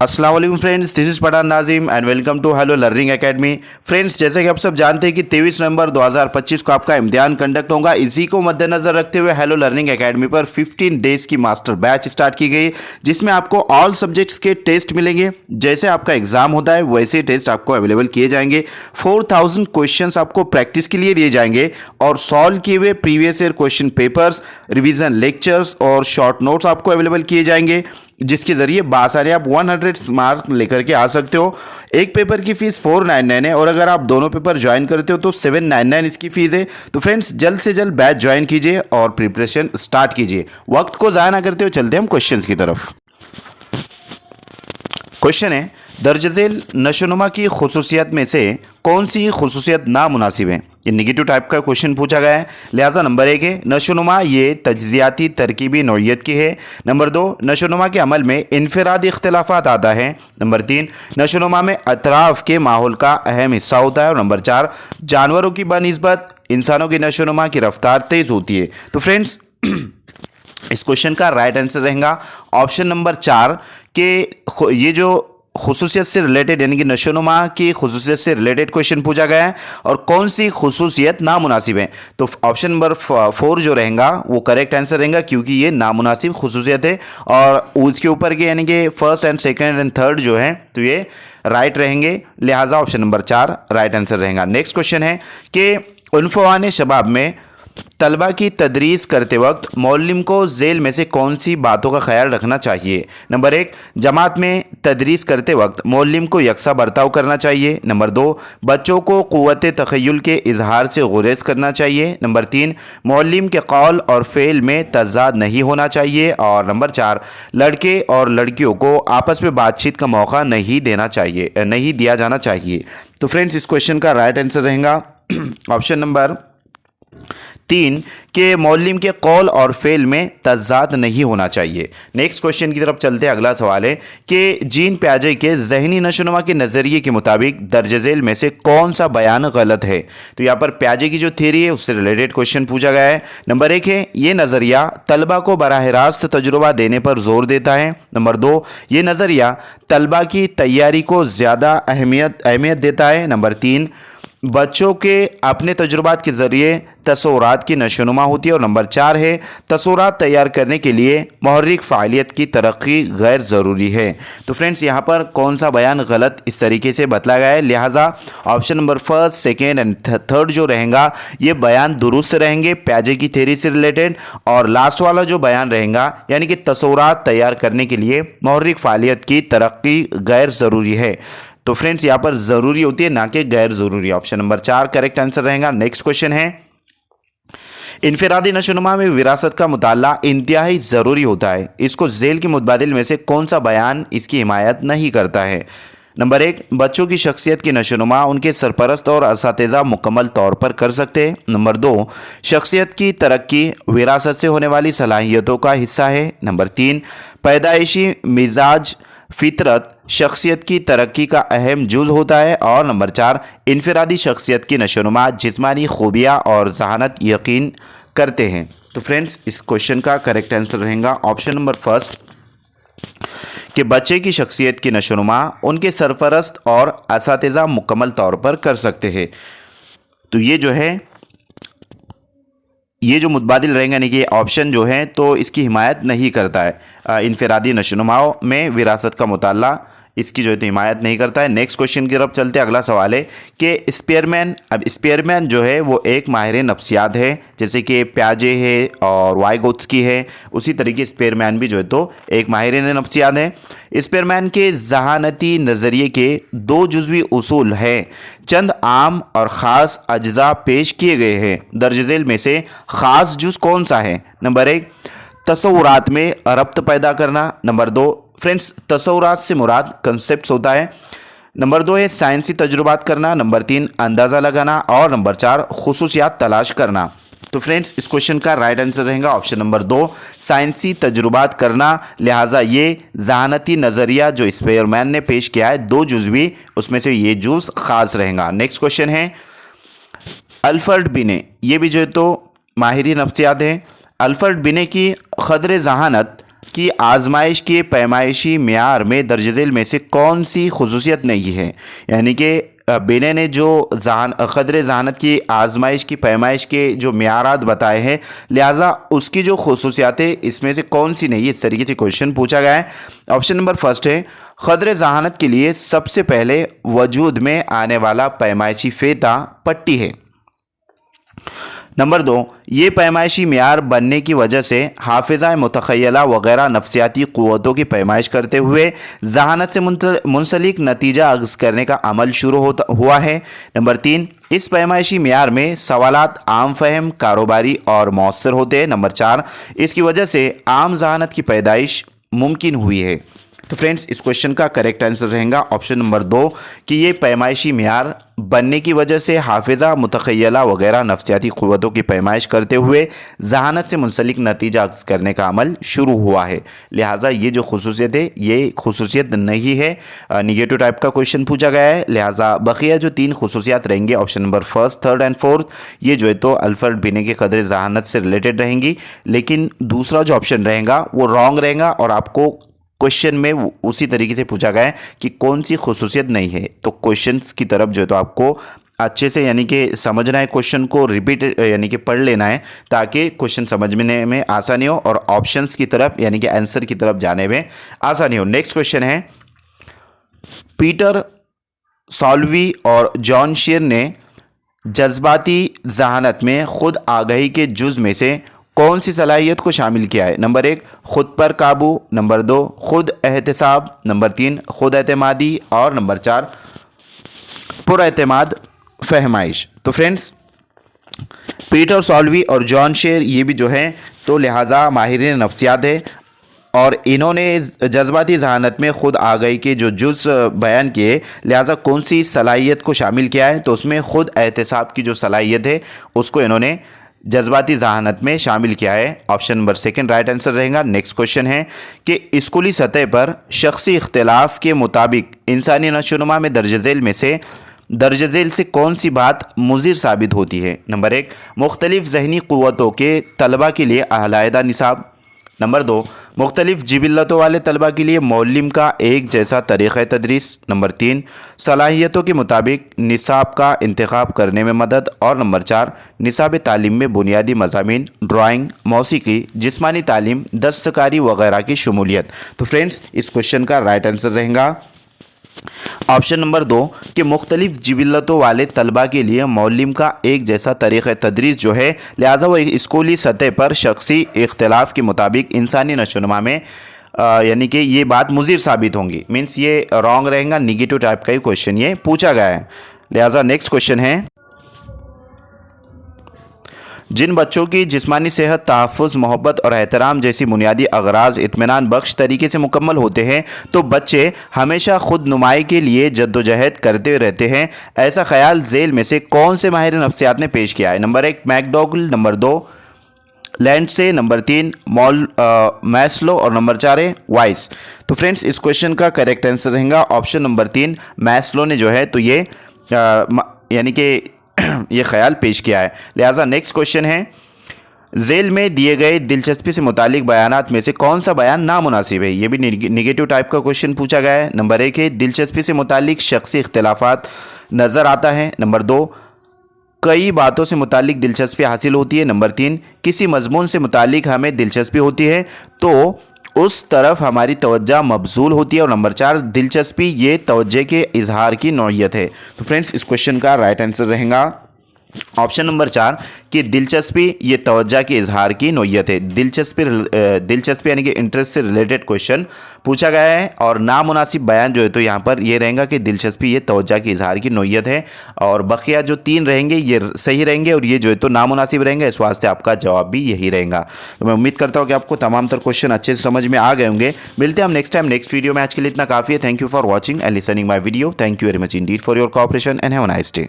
अस्सलाम वालेकुम friends, this is Pathan Nazim and welcome to hello learning academy. Friends, जैसे कि आप सब जानते हैं कि 23 नवंबर 2025 को आपका इम्तिहान कंडक्ट होगा। इसी को मद्देनजर रखते हुए हेलो लर्निंग एकेडमी पर 15 डेज़ की मास्टर बैच स्टार्ट की गई, जिसमें आपको ऑल सब्जेक्ट्स के टेस्ट मिलेंगे। जैसे आपका एग्जाम होता है वैसे टेस्ट आपको अवेलेबल किए जाएंगे। 4000 क्वेश्चन आपको प्रैक्टिस के लिए दिए जाएंगे और सॉल्व किए हुए previous year question papers, revision lectures और शॉर्ट नोट्स आपको अवेलेबल किए जाएंगे, जिसके जरिए बासानी आप 100 मार्क लेकर के आ सकते हो। एक पेपर की फीस 499 है और अगर आप दोनों पेपर ज्वाइन करते हो तो 799 इसकी फीस है। तो फ्रेंड्स, जल्द से जल्द बैच ज्वाइन कीजिए और प्रिपरेशन स्टार्ट कीजिए। वक्त को ज़ाया ना करते हो, चलते हम क्वेश्चंस की तरफ। क्वेश्चन है, दर्ज झेल नशोनुमा की खुसूसियत में से कौन सी खुसूसियत नामुनासिब है। ये नेगेटिव टाइप का क्वेश्चन पूछा गया है, लिहाजा नंबर 1 है नशोनुमा ये तज्जियाती तरकीबी नौइयत की है। नंबर 2, नशोनुमा के अमल में इनफरादी इख्तिलाफात आता है। नंबर 3, नशोनुमा में अतराफ़ के माहौल का अहम हिस्सा होता है। और नंबर 4, जानवरों की बनिस्बत इंसानों की नशोनुमा की रफ्तार तेज़ होती है। तो फ्रेंड्स, इस क्वेश्चन का राइट आंसर रहेगा ऑप्शन नंबर 4 के ये जो खुसूसियत से रिलेटेड यानी कि नशोनुमा की खुसूसियत से रिलेटेड क्वेश्चन पूछा गया है और कौन सी खुसूसियत नामुनासिब है। तो ऑप्शन नंबर 4 जो रहेगा वो करेक्ट आंसर रहेगा, क्योंकि ये नामुनासिब खुसूसियत है और उसके ऊपर के यानी कि first and second and third जो है तो ये राइट रहेंगे, लिहाजा ऑप्शन नंबर 4 राइट आंसर रहेगा। नेक्स्ट क्वेश्चन है कि उन्फ़वान शबाब में तलबा की तदरीस करते वक्त मौलिम को झेल में से कौन सी बातों का ख्याल रखना चाहिए। नंबर 1, जमात में तदरीस करते वक्त मौलिम को यकसा बर्ताव करना चाहिए। नंबर 2, बच्चों को क़ुव्वत तख़य्युल के इजहार से गुरेज करना चाहिए। नंबर 3, मौलिम के कौल और फ़ेल में तज़ाद नहीं होना चाहिए। और नंबर 4, लड़के और लड़कियों को आपस में बातचीत का मौका नहीं दिया जाना चाहिए। तो फ्रेंड्स, इस क्वेश्चन का राइट आंसर रहेगा ऑप्शन नंबर 3 के मौलिम के कौल और फेल में तज़ाद नहीं होना चाहिए। नेक्स्ट क्वेश्चन की तरफ चलते हैं। अगला सवाल है कि जीन प्याजे के ज़हनी नशोनुमा के नज़रिए के मुताबिक दर्ज झेल में से कौन सा बयान गलत है। तो यहाँ पर प्याजे की जो थ्योरी है उससे रिलेटेड क्वेश्चन पूछा गया है। नंबर 1 है ये नज़रिया तलबा को बराह रास्त तजुर्बा देने पर जोर देता है। नंबर 2, ये नज़रिया तलबा की तैयारी को ज़्यादा अहमियत देता है। नंबर 3, बच्चों के अपने तजुर्बात के ज़रिए तसव्वुरात की नशोनुमा होती है। और नंबर 4 है तसव्वुरात तैयार करने के लिए मुहर्रिक फ़ालियत की तरक्की गैर ज़रूरी है। तो फ्रेंड्स, यहाँ पर कौन सा बयान गलत इस तरीके से बतलाया गया है, लिहाजा option number 1, second and third जो रहेगा ये बयान दुरुस्त रहेंगे प्याजे की थ्योरी से रिलेटेड। और लास्ट वाला जो बयान रहेगा यानी कि तसव्वुरात तैयार करने के लिए मुहर्रिक फ़ालियत की तरक्की गैर ज़रूरी है। तो फ्रेंड्स, यहाँ पर ज़रूरी होती है ना कि गैर ज़रूरी। ऑप्शन नंबर 4 करेक्ट आंसर रहेगा। नेक्स्ट क्वेश्चन है, इनफरादी नशोनुमा में विरासत का मुताला इंतहाई ज़रूरी होता है, इसको झेल के मुतबादिल में से कौन सा बयान इसकी हिमायत नहीं करता है। नंबर 1, बच्चों की शख्सियत की नशोनुमा उनके सरपरस्त और असातिज़ा मुकम्मल तौर पर कर सकते हैं। नंबर 2, शख्सियत की तरक्की विरासत से होने वाली सलाहियतों का हिस्सा है। नंबर 3, पैदाइशी मिजाज फितरत शख्सियत की तरक्की का अहम जुज़ होता है। और नंबर 4, इनफरादी शख्सियत की नशोनुमा जिस्मानी खूबियाँ और जहानत यकीन करते हैं। तो फ्रेंड्स, इस क्वेश्चन का करेक्ट आंसर रहेगा ऑप्शन नंबर 1 कि बच्चे की शख्सियत की नशोनुमा उनके सरपरस्त और असातिज़ा मुकम्मल तौर पर कर सकते हैं। तो ये जो है ये जो मुतबादिल रहेंगे यानी कि ऑप्शन जो है तो इसकी हिमायत नहीं करता है। इनफरादी नशोनुमाओं में विरासत का मुताला इसकी जो है तो हिमायत नहीं करता है। नेक्स्ट क्वेश्चन की तरफ चलते हैं। अगला सवाल है कि स्पीयरमैन, अब स्पीयरमैन जो है वो एक माहिर नफ्सियात है, जैसे कि प्याजे है और वाइगोत्स्की है, उसी तरीके स्पीयरमैन भी जो है तो एक माहिर नफ्सियात है। स्पीयरमैन के जहानती नज़रिए के 2 जुज़वी उसूल हैं, चंद आम और ख़ास अज्जा पेश किए गए हैं। दर्ज झेल में से ख़ास जुज़ कौन सा है। नंबर 1, तसव्वुरात में रब्त पैदा करना। नंबर 2, फ्रेंड्स, तसव्वुरात से मुराद कंसेप्ट होता है। नंबर 2 है साइंसी तजुर्बात करना। नंबर 3, अंदाज़ा लगाना। और नंबर 4, खुसूसियात तलाश करना। तो फ्रेंड्स, इस क्वेश्चन का राइट आंसर रहेगा ऑप्शन नंबर 2, साइंसी तजुर्बात करना। लिहाजा ये जहानती नज़रिया जो स्पीयरमैन ने पेश किया है 2 जुज़वी, उसमें से ये जुज़ ख़ास रहेगा। नेक्स्ट क्वेश्चन है, अल्फ्रेड बिने, ये भी जो है तो माहिरी नफ्सियात है। अल्फ्रेड बिने की क़द्र जहानत कि आजमाइश के पैमाइशी मेयार में दर्ज झेल में से कौन सी खुसूसियत नहीं है। यानी कि बेने ने जो क़द्र ज़हानत की आजमाइश की पैमाइश के जो मेयारात बताए हैं, लिहाजा उसकी जो खुसूसियातें इसमें से कौन सी नहीं, इस तरीके से क्वेश्चन पूछा गया है। ऑप्शन नंबर फर्स्ट है क़द्र ज़हानत के लिए सबसे पहले वजूद में आने वाला पैमाइशी फेता पट्टी है। नंबर 2, ये पैमाइशी मेयार बनने की वजह से हाफिज़ा मुतख़य्यला वगैरह नफ्सियाती क़ुव्वतों की पैमाइश करते हुए ज़हानत से मुंसलिक नतीजा अक्स करने का अमल शुरू हुआ है। नंबर 3, इस पैमाइशी मेयार में सवालात आम फहम, कारोबारी और मौसर होते हैं। नंबर 4, इसकी वजह से आम ज़हानत की पैदाइश मुमकिन हुई है। तो फ्रेंड्स, इस क्वेश्चन का करेक्ट आंसर रहेगा ऑप्शन नंबर 2 कि ये पैमाइशी मेयार बनने की वजह से हाफिज़ा मुतख़य्यला वगैरह नफ्सियाती क़ुव्वतों की पैमाइश करते हुए ज़हानत से मुंसलिक नतीजा अक्स करने का अमल शुरू हुआ है। लिहाजा ये जो खुसूसियत है ये खुसूसियत नहीं है, निगेटिव टाइप का क्वेश्चन पूछा गया है। लिहाजा बकिया जो 3 खुसूसियात रहेंगे option number first, third and fourth, ये जो है तो अल्फ़र्द बिने के क़द्र ज़हानत से रिलेटेड रहेंगी। लेकिन दूसरा जो ऑप्शन रहेगा वो रॉन्ग रहेगा और आपको क्वेश्चन में उसी तरीके से पूछा गया है कि कौन सी खुसूसियत नहीं है। तो क्वेश्चंस की तरफ जो है तो आपको अच्छे से यानी कि समझना है, क्वेश्चन को रिपीट यानी कि पढ़ लेना है ताकि क्वेश्चन समझने में आसानी हो और ऑप्शंस की तरफ यानी कि आंसर की तरफ जाने में आसानी हो। नेक्स्ट क्वेश्चन है, पीटर सॉल्वी और जॉन शेर ने जज्बाती ज़हानत में खुद आगाही के जुज़ में से कौन सी सलाहियत को शामिल किया है। नंबर 1, ख़ुद पर काबू। नंबर 2, ख़ुद एहतिसाब। नंबर 3, ख़ुद एतमादी। और नंबर 4, पुरएतमाद फहमाइश। तो फ्रेंड्स, पीटर सॉल्वी और जॉन शेर ये भी जो है तो लिहाजा माहिरीन नफ्सियात है और इन्होंने जज्बाती ज़हानत में ख़ुद आगाही के जो जुज़ बयान किए, लिहाजा कौन सी सलाहियत को शामिल किया है तो उसमें ख़ुद एहतिसाब की जो सलाहियत है उसको इन्होंने जज्बाती ज़हानत में शामिल किया है। Option number second right answer रहेगा। नेक्स्ट क्वेश्चन है कि स्कूली सतह पर शख्सी इख्तिलाफ के मुताबिक इंसानी नशोनुमा में दर्ज झेल से कौन सी बात मुज़िर साबित होती है। नंबर 1, मुख्तलिफ ज़हनी क़ुव्वतों के तलबा के लिए अलहदा निसाब। नंबर 2, मुख्तलिफ जिबिल्लतों वाले तलबा के लिए मौलिम का एक जैसा तरीक़ा तदरीस। नंबर 3, सलाहियतों के मुताबिक निसाब का इंतखाब करने में मदद। और नंबर 4, निसाब तालीम में बुनियादी मज़ामीन, ड्राइंग, मौसीकी, जिस्मानी तालीम, दस्तकारी वगैरह की शमूलियत। तो फ्रेंड्स, इस क्वेश्चन का राइट आंसर रहेगा ऑप्शन नंबर 2 कि मुख्तलिफ जिबिल्लतों वाले तलबा के लिए मौलिम का एक जैसा तरीक़ तदरीस जो है, लिहाजा वो स्कूली सतह पर शख्सी इख्तिलाफ के मुताबिक इंसानी नशोनुमा में यानी कि ये बात मुज़िर साबित होंगी। मीन्स ये रॉन्ग रहेगा, निगेटिव टाइप का ही क्वेश्चन ये पूछा गया है। लिहाजा नेक्स्ट क्वेश्चन है, जिन बच्चों की जिस्मानी सेहत, तहफ़्फ़ुज़, मोहब्बत और एहतराम जैसी बुनियादी अगराज़ इत्मीनान बख्श तरीके से मुकम्मल होते हैं तो बच्चे हमेशा खुद नुमाई के लिए जद्दोजहद करते रहते हैं। ऐसा ख्याल झेल में से कौन से माहिर नफ्सियात ने पेश किया है। Number 1, McDougall. नंबर 2, लैंड से। Number 3, Maslow. और नंबर 4 है वाइस। तो फ्रेंड्स, इस क्वेश्चन का करेक्ट आंसर रहेगा ऑप्शन नंबर 3, मैस्लो ने जो है तो ये यानी कि ये ख्याल पेश किया है। लिहाजा नेक्स्ट क्वेश्चन है, झेल में दिए गए दिलचस्पी से मुतालिक बयानात में से कौन सा बयान नामुनासिब है। ये भी निगेटिव टाइप का क्वेश्चन पूछा गया है। नंबर 1 है, दिलचस्पी से मुतालिक शख्सी इख्तिलाफात नज़र आता है। नंबर 2, कई बातों से मुतालिक दिलचस्पी हासिल होती है। नंबर 3, किसी मजमून से मुतालिक हमें दिलचस्पी होती है तो उस तरफ हमारी तवज्जो मबजूल होती है। और नंबर 4, दिलचस्पी ये तवज्जो के इजहार की नौइयत है। तो फ्रेंड्स, इस क्वेश्चन का राइट आंसर रहेगा ऑप्शन नंबर 4 कि दिलचस्पी ये तवज्जो के इजहार की नौइयत है। दिलचस्पी यानी कि इंटरेस्ट से रिलेटेड क्वेश्चन पूछा गया है और नामुनासिब बयान जो है तो यहाँ पर ये रहेगा कि दिलचस्पी ये तवज्जो के इजहार की नौइयत है और बकिया जो 3 रहेंगे ये सही रहेंगे और ये जो है तो नामुनासिब रहेंगे। इस वास्ते आपका जवाब भी यही रहेगा। तो मैं उम्मीद करता हूँ कि आपको तमाम तर क्वेश्चन अच्छे से समझ में आ गए होंगे। मिलते हैं हम नेक्स्ट टाइम नेक्स्ट वीडियो में। आज के लिए इतना काफ़ी है। Thank you for watching and listening my video. Thank you very much Indeed for your cooperation and have a nice day.